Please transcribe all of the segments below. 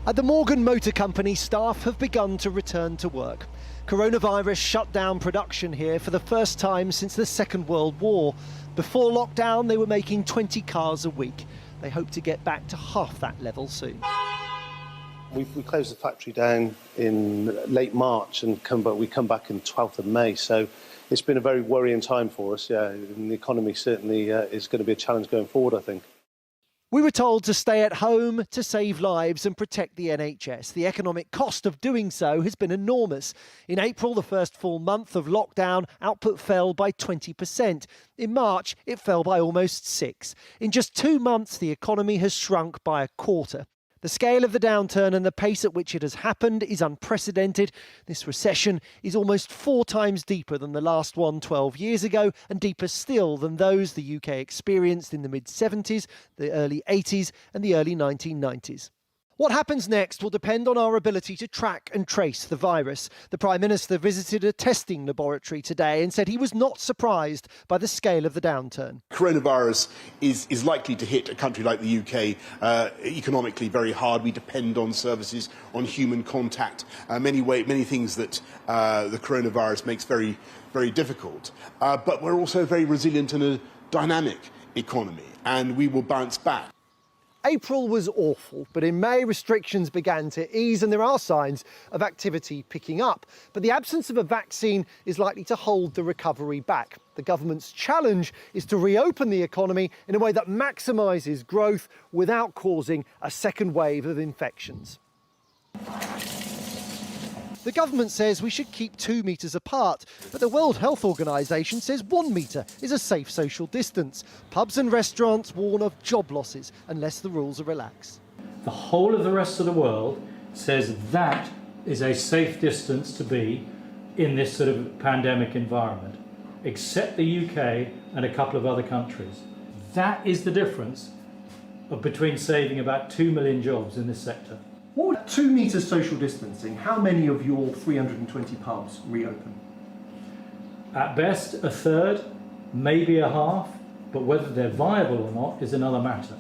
At the Morgan Motor Company, staff have begun to return to work. Coronavirus shut down production here for the first time since the Second World War. Before lockdown, they were making 20 cars a week. They hope to get back to half that level soon. We closed the factory down in late March and we come back on 12th of May. So it's been a very worrying time for us. Yeah, and the economy certainly is going to be a challenge going forward, I think. We were told to stay at home to save lives and protect the NHS. The economic cost of doing so has been enormous. In April, the first full month of lockdown, output fell by 20%. In March, it fell by almost 6%. In just 2 months, the economy has shrunk by a quarter. The scale of the downturn and the pace at which it has happened is unprecedented. This recession is almost 4 times deeper than the last one 12 years ago, and deeper still than those the UK experienced in the mid-70s, the early 80s and the early 1990s. What happens next will depend on our ability to track and trace the virus. The Prime Minister visited a testing laboratory today and said he was not surprised by the scale of the downturn. Coronavirus is likely to hit a country like the UK economically very hard. We depend on services, on human contact, many things that the coronavirus makes very, very difficult. But we're also very resilient in a dynamic economy, and we will bounce back. April was awful, but in May restrictions began to ease and there are signs of activity picking up. But the absence of a vaccine is likely to hold the recovery back. The government's challenge is to reopen the economy in a way that maximises growth without causing a second wave of infections. The government says we should keep 2 metres apart, but the World Health Organization says 1 metre is a safe social distance. Pubs and restaurants warn of job losses unless the rules are relaxed. The whole of the rest of the world says that is a safe distance to be in this sort of pandemic environment, except the UK and a couple of other countries. That is the difference between saving about 2 million jobs in this sector. What would 2 metres social distancing? How many of your 320 pubs reopen? At best, a third, maybe a half, but whether they're viable or not is another matter.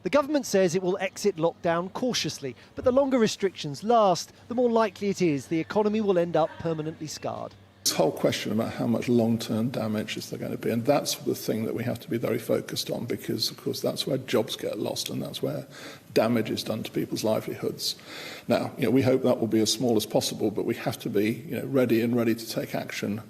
The government says it will exit lockdown cautiously, but the longer restrictions last, the more likely it is the economy will end up permanently scarred. This whole question about how much long-term damage is there going to be, and that's the thing that we have to be very focused on, because, of course, that's where jobs get lost and that's where damage is done to people's livelihoods. Now, we hope that will be as small as possible, but we have to be ready to take action.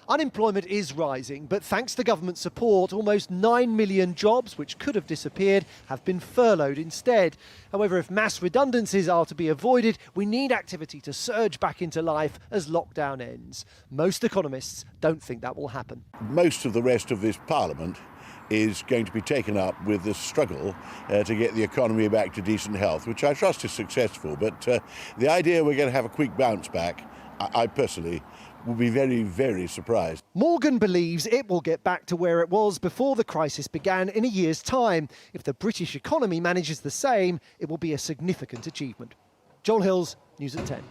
Unemployment is rising, but thanks to government support, almost 9 million jobs, which could have disappeared, have been furloughed instead. However, if mass redundancies are to be avoided, we need activity to surge back into life as lockdown ends. Most economists don't think that will happen. Most of the rest of this Parliament is going to be taken up with the struggle to get the economy back to decent health, which I trust is successful. But the idea we're going to have a quick bounce back, I personally will be very, very surprised. Morgan believes it will get back to where it was before the crisis began in a year's time. If the British economy manages the same, it will be a significant achievement. Joel Hills, News at 10.